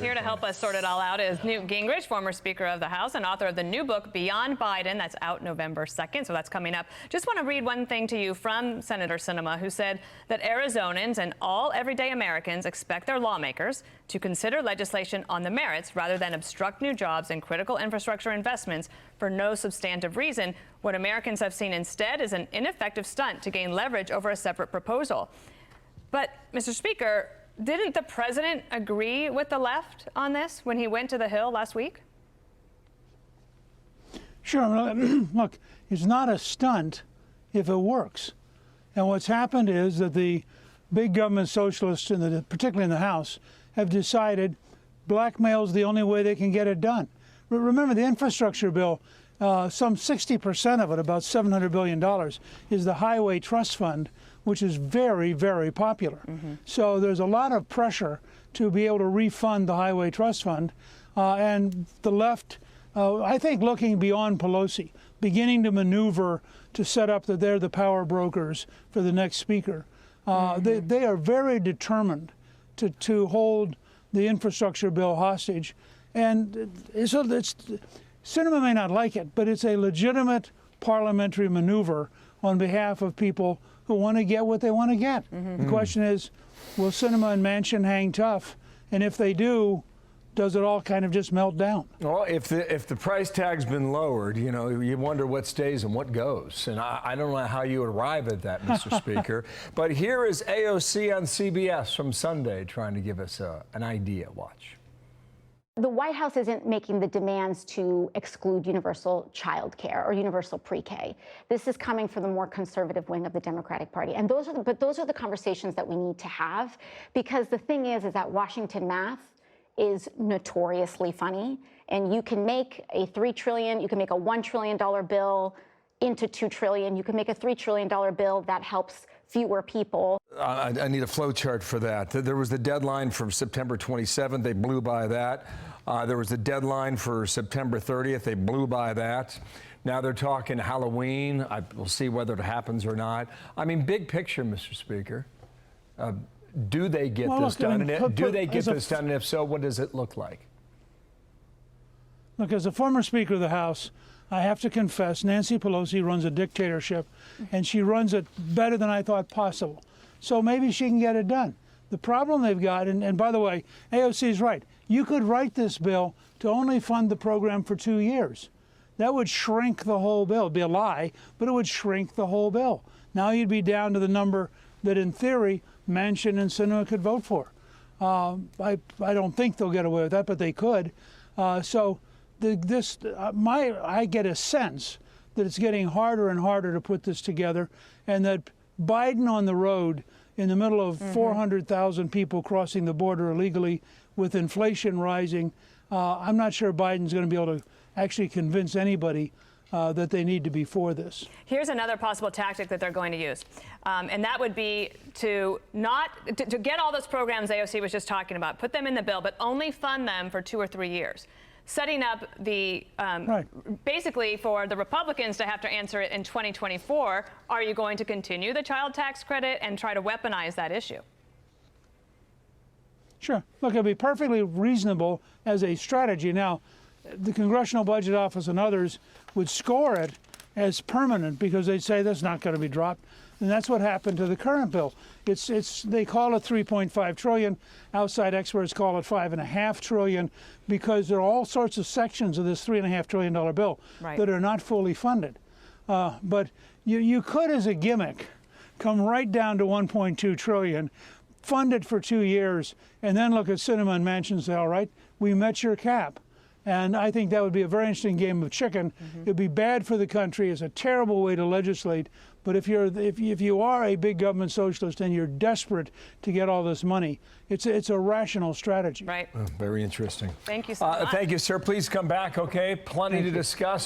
Here to help us sort it all out is Newt Gingrich, former Speaker of the House and author of the new book, Beyond Biden. That's out November 2nd, so that's coming up. Just want to read one thing to you from Senator Sinema, who said that Arizonans and all everyday Americans expect their lawmakers to consider legislation on the merits rather than obstruct new jobs and critical infrastructure investments for no substantive reason. What Americans have seen instead is an ineffective stunt to gain leverage over a separate proposal. But, Mr. Speaker, didn't the president agree with the left on this when he went to the Hill last week? Sure. Look, it's not a stunt if it works. And what's happened is that the big government socialists, particularly in the House, have decided blackmail is the only way they can get it done. Remember, the infrastructure bill, some 60% of it, about $700 billion, is the Highway Trust Fund, which is very, very popular. So there's a lot of pressure to be able to refund the Highway Trust Fund. And the left, I think, looking beyond Pelosi, beginning to maneuver to set up that they're the power brokers for the next speaker. They are very determined to hold the infrastructure bill hostage. And so Sinema may not like it, but it's a legitimate parliamentary maneuver on behalf of people who want to get what they want to get. The question is, will Sinema and Manchin hang tough? And if they do, does it all kind of just melt down? Well, if the price tag's been lowered, you know, you wonder what stays and what goes. And I don't know how you arrive at that, Mr. Speaker. But here is AOC on CBS from Sunday trying to give us an idea. Watch. The White House isn't making the demands to exclude universal child care or universal pre-K. This is coming from the more conservative wing of the Democratic Party. And those are the conversations that we need to have, because the thing is that Washington math is notoriously funny, and you can make a $3 trillion, you can make a $1 trillion bill into $2 trillion. You can make a $3 trillion bill that helps fewer people. I need a flow chart for that. There was the deadline for September 27th. They blew by that. There was a deadline for September 30th. They blew by that. Now they're talking Halloween. We'll see whether it happens or not. I mean, big picture, Mr. Speaker. Do they get this done? Do they get this done? And if so, what does it look like? Look, as a former Speaker of the House, I have to confess, Nancy Pelosi runs a dictatorship, and she runs it better than I thought possible. So maybe she can get it done. The problem they've got, and by the way, AOC is right, you could write this bill to only fund the program for 2 years. That would shrink the whole bill. It'd be a lie, but it would shrink the whole bill. Now you'd be down to the number that, in theory, Manchin and Sinema could vote for. I don't think they'll get away with that, but they could. I get a sense that it's getting harder and harder to put this together, and that Biden on the road in the middle of 400,000 people crossing the border illegally with inflation rising, I'm not sure Biden's going to be able to actually convince anybody that they need to be for this. Here's another possible tactic that they're going to use, and that would be to get all those programs AOC was just talking about, put them in the bill, but only fund them for 2 or 3 years. Setting up the, basically for the Republicans to have to answer it in 2024, are you going to continue the child tax credit and try to weaponize that issue? Sure. Look, it'd be perfectly reasonable as a strategy. Now, the Congressional Budget Office and others would score it as permanent because they'd say that's not going to be dropped. And that's what happened to the current bill. They call it $3.5 trillion. Outside experts call it $5.5 trillion, because there are all sorts of sections of this $3.5 trillion bill that are not fully funded. But you could, as a gimmick, come right down to $1.2 trillion, fund it for 2 years, and then look at Sinema and Manchin and say, all right, we met your cap. And I think that would be a very interesting game of chicken. It'd be bad for the country. It's a terrible way to legislate. But if you are a big government socialist and you're desperate to get all this money, it's a rational strategy. Right. Very interesting. Thank you so much. Thank you, sir. Please come back, okay? Plenty to discuss.